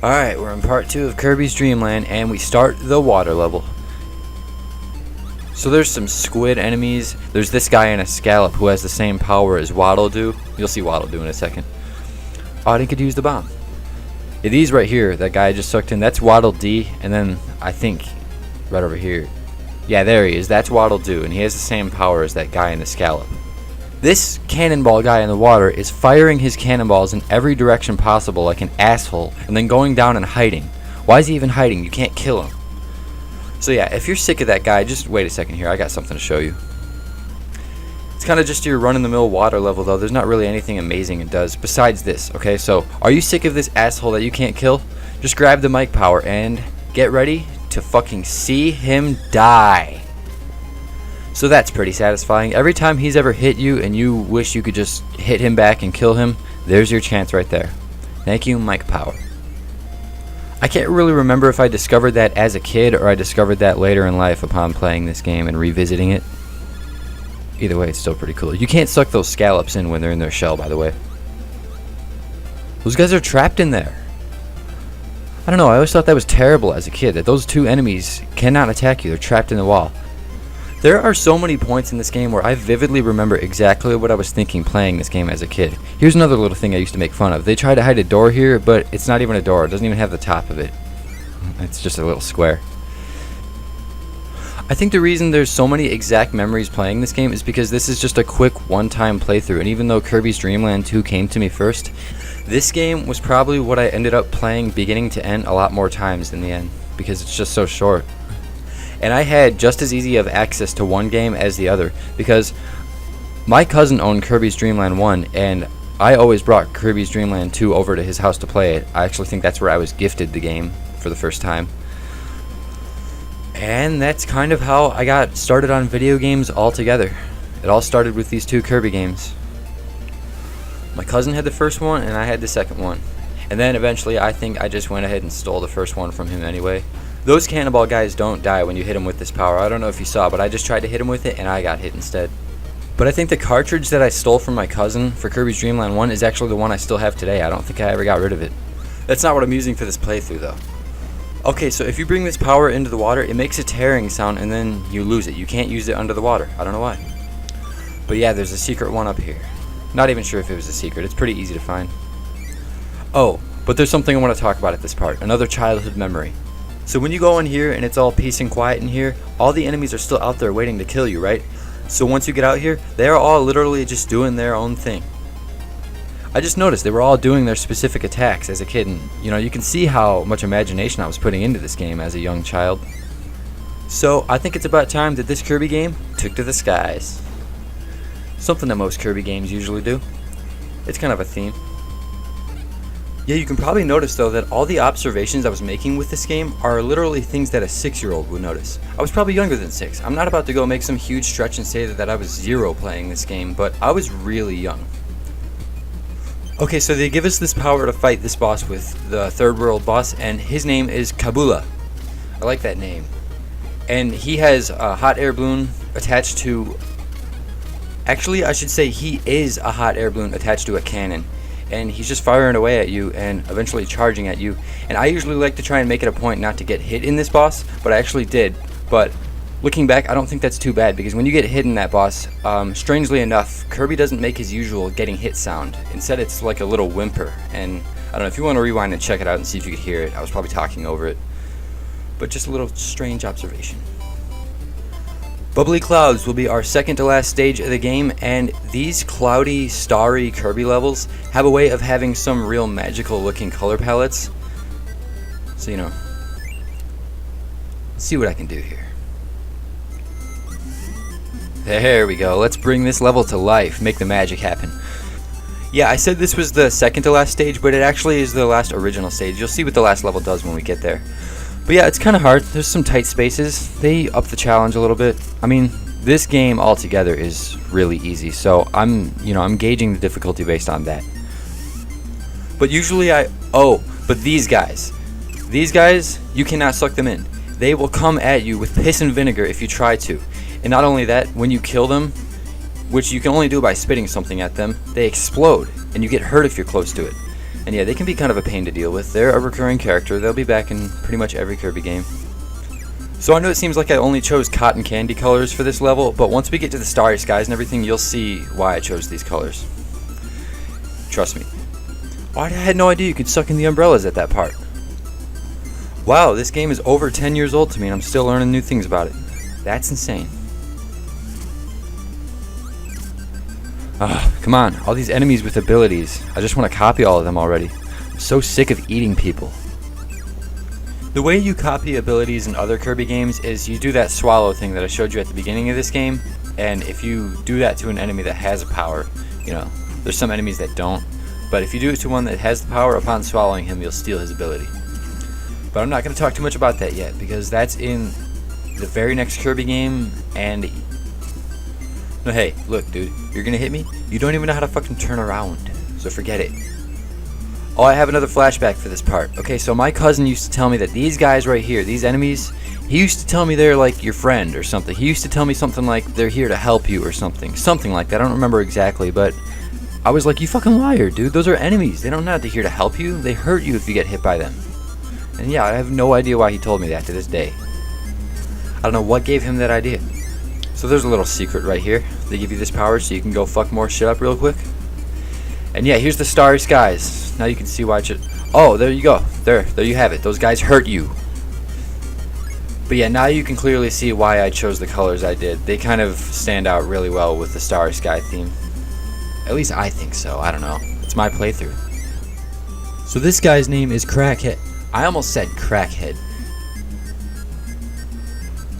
Alright, we're in part 2 of Kirby's Dreamland, and we start the water level. So there's some squid enemies. There's this guy in a scallop who has the same power as Waddle do. You'll see Waddle do in a second. Oh, I didn't get to use the bomb. Yeah, these right here, that guy I just sucked in, that's Waddle D, and then I think right over here. Yeah, there he is. That's Waddle Do, and he has the same power as that guy in the scallop. This cannonball guy in the water is firing his cannonballs in every direction possible like an asshole, and then going down and hiding. Why is he even hiding? You can't kill him. So yeah, if you're sick of that guy, just wait a second here. I got something to show you. It's kind of just your run-in-the-mill water level, though. There's not really anything amazing it does besides this, okay? So, are you sick of this asshole that you can't kill? Just grab the mic power and get ready to fucking see him die. So that's pretty satisfying. Every time he's ever hit you and you wish you could just hit him back and kill him, there's your chance right there. Thank you, mic power. I can't really remember if I discovered that as a kid or I discovered that later in life upon playing this game and revisiting it. Either way, it's still pretty cool. You can't suck those scallops in when they're in their shell, by the way. Those guys are trapped in there. I don't know, I always thought that was terrible as a kid, that those two enemies cannot attack you. They're trapped in the wall. There are so many points in this game where I vividly remember exactly what I was thinking playing this game as a kid. Here's another little thing I used to make fun of. They try to hide a door here, but it's not even a door. It doesn't even have the top of it. It's just a little square. I think the reason there's so many exact memories playing this game is because this is just a quick one-time playthrough, and even though Kirby's Dreamland 2 came to me first, this game was probably what I ended up playing beginning to end a lot more times in the end, because it's just so short. And I had just as easy of access to one game as the other, because my cousin owned Kirby's Dreamland 1, and I always brought Kirby's Dreamland 2 over to his house to play it. I actually think that's where I was gifted the game for the first time. And that's kind of how I got started on video games altogether. It all started with these two Kirby games. My cousin had the first one, and I had the second one. And then eventually I think I just went ahead and stole the first one from him anyway. Those cannonball guys don't die when you hit them with this power. I don't know if you saw, but I just tried to hit him with it and I got hit instead. But I think the cartridge that I stole from my cousin for Kirby's Dreamland 1 is actually the one I still have today. I don't think I ever got rid of it. That's not what I'm using for this playthrough though. Okay, so if you bring this power into the water, it makes a tearing sound and then you lose it. You can't use it under the water. I don't know why. But yeah, there's a secret one up here. Not even sure if it was a secret. It's pretty easy to find. Oh, but there's something I want to talk about at this part. Another childhood memory. So when you go in here and it's all peace and quiet in here, all the enemies are still out there waiting to kill you, right? So once you get out here, they're all literally just doing their own thing. I just noticed they were all doing their specific attacks as a kid, and you can see how much imagination I was putting into this game as a young child. So I think it's about time that this Kirby game took to the skies. Something that most Kirby games usually do. It's kind of a theme. Yeah, you can probably notice though that all the observations I was making with this game are literally things that a 6-year-old would notice. I was probably younger than 6. I'm not about to go make some huge stretch and say that I was 0 playing this game, but I was really young. Okay, so they give us this power to fight this boss with, the third world boss, and his name is Kabula. I like that name. And he has a hot air balloon attached to... Actually, I should say he is a hot air balloon attached to a cannon. And he's just firing away at you and eventually charging at you. And I usually like to try and make it a point not to get hit in this boss, but I actually did. But looking back, I don't think that's too bad, because when you get hit in that boss, strangely enough, Kirby doesn't make his usual getting hit sound. Instead, it's like a little whimper. And I don't know, if you want to rewind and check it out and see if you could hear it, I was probably talking over it. But just a little strange observation. Bubbly Clouds will be our second to last stage of the game, and these cloudy, starry Kirby levels have a way of having some real magical looking color palettes. So let's see what I can do here. There we go. Let's bring this level to life, make the magic happen. Yeah, I said this was the second to last stage, but it actually is the last original stage. You'll see what the last level does when we get there. But yeah, it's kind of hard. There's some tight spaces. They up the challenge a little bit. I mean, this game altogether is really easy, so I'm gauging the difficulty based on that. But usually but these guys, you cannot suck them in. They will come at you with piss and vinegar if you try to. And not only that, when you kill them, which you can only do by spitting something at them, they explode, and you get hurt if you're close to it. And yeah, they can be kind of a pain to deal with. They're a recurring character. They'll be back in pretty much every Kirby game. So I know it seems like I only chose cotton candy colors for this level, but once we get to the starry skies and everything, you'll see why I chose these colors. Trust me. I had no idea you could suck in the umbrellas at that part. Wow, this game is over 10 years old to me and I'm still learning new things about it. That's insane. Come on, all these enemies with abilities. I just want to copy all of them already. I'm so sick of eating people. The way you copy abilities in other Kirby games is you do that swallow thing that I showed you at the beginning of this game, and if you do that to an enemy that has a power, you know, there's some enemies that don't, but if you do it to one that has the power, upon swallowing him, you'll steal his ability. But I'm not going to talk too much about that yet, because that's in the very next Kirby game, and... No, hey, look, dude, you're going to hit me? You don't even know how to fucking turn around, so forget it. Oh, I have another flashback for this part. Okay, so my cousin used to tell me that these guys right here, these enemies, he used to tell me they're like your friend or something. He used to tell me something like they're here to help you or something. Something like that. I don't remember exactly, but I was like, you fucking liar, dude. Those are enemies. They don't know they're here to help you. They hurt you if you get hit by them. And yeah, I have no idea why he told me that to this day. I don't know what gave him that idea. So there's a little secret right here. They give you this power so you can go fuck more shit up real quick. And yeah, here's the starry skies. Now you can see why it should... Oh, there you go. There you have it. Those guys hurt you. But yeah, now you can clearly see why I chose the colors I did. They kind of stand out really well with the starry sky theme. At least I think so. I don't know. It's my playthrough. So this guy's name is Crackhead. I almost said Crackhead.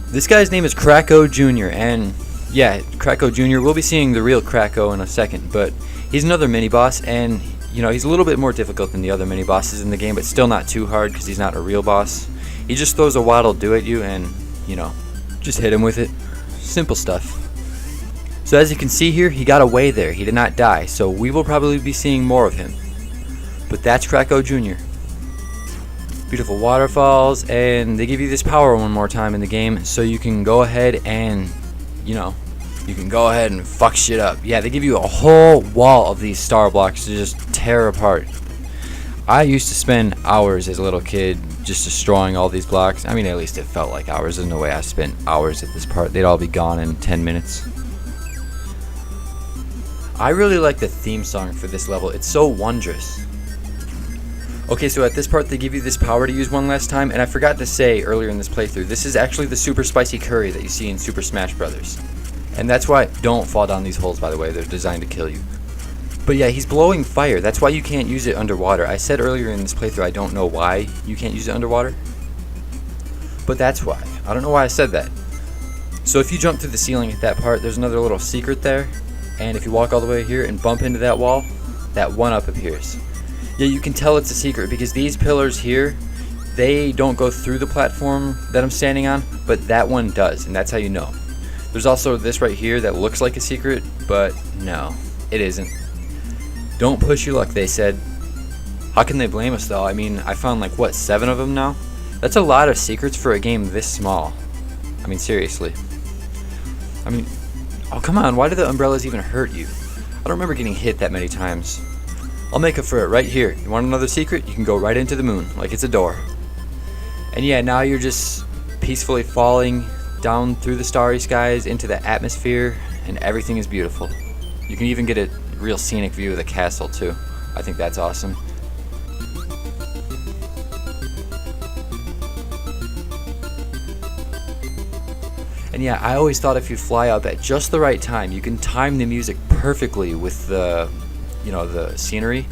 This guy's name is Kracko Jr. And yeah, Kracko Jr. We'll be seeing the real Kracko in a second, but he's another mini-boss, and you know, he's a little bit more difficult than the other mini-bosses in the game, but still not too hard because he's not a real boss. He just throws a waddle do at you and, you know, just hit him with it. Simple stuff. So as you can see here, he got away there. He did not die, so we will probably be seeing more of him. But that's Kracko Jr. Beautiful waterfalls, and they give you this power one more time in the game, so you can go ahead and, you know, you can go ahead and fuck shit up. Yeah, they give you a whole wall of these star blocks to just tear apart. I used to spend hours as a little kid just destroying all these blocks. I mean, at least it felt like hours. There's no way I spent hours at this part. They'd all be gone in 10 minutes. I really like the theme song for this level. It's so wondrous. Okay, so at this part they give you this power to use one last time, and I forgot to say earlier in this playthrough, this is actually the super spicy curry that you see in Super Smash Bros. And that's why, don't fall down these holes by the way, they're designed to kill you. But yeah, he's blowing fire, that's why you can't use it underwater. I said earlier in this playthrough I don't know why you can't use it underwater, but that's why. I don't know why I said that. So if you jump through the ceiling at that part, there's another little secret there, and if you walk all the way here and bump into that wall, that 1-up appears. Yeah, you can tell it's a secret because these pillars here, they don't go through the platform that I'm standing on, but that one does, and that's how you know. There's also this right here that looks like a secret, but no, it isn't. Don't push your luck, they said. How can they blame us though? I mean, I found like, what, 7 of them now? That's a lot of secrets for a game this small. I mean, seriously. I mean, oh come on, why do the umbrellas even hurt you? I don't remember getting hit that many times. I'll make up for it right here. You want another secret? You can go right into the moon, like it's a door. And yeah, now you're just peacefully falling down through the starry skies into the atmosphere, and everything is beautiful. You can even get a real scenic view of the castle too. I think that's awesome. And yeah, I always thought if you fly up at just the right time, you can time the music perfectly with the, you know, the scenery.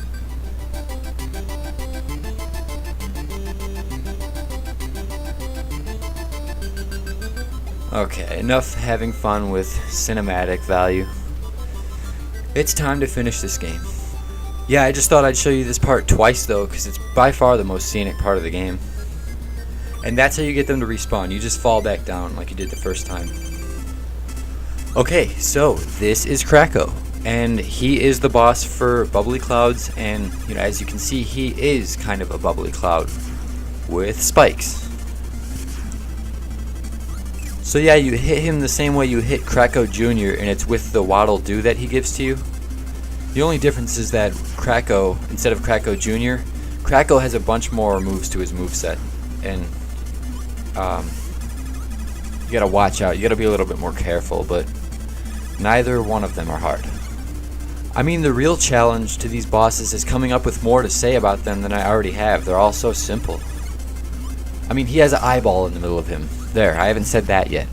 Okay, enough having fun with cinematic value. It's time to finish this game. Yeah, I just thought I'd show you this part twice though, because it's by far the most scenic part of the game. And that's how you get them to respawn. You just fall back down like you did the first time. Okay, so this is Kracko, and he is the boss for Bubbly Clouds, and you know, as you can see, he is kind of a bubbly cloud with spikes. So yeah, you hit him the same way you hit Kracko Jr., and it's with the waddle do that he gives to you. You The only difference is that Kracko, instead of Kracko Jr., Kracko has a bunch more moves to his moveset. And you gotta watch out. You gotta be a little bit more careful, but neither one of them are hard. I mean, the real challenge to these bosses is coming up with more to say about them than I already have. They're all so simple. I mean, he has an eyeball in the middle of him. There, I haven't said that yet.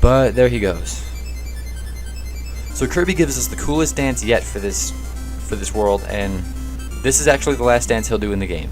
But there he goes. So Kirby gives us the coolest dance yet for this world, and this is actually the last dance he'll do in the game.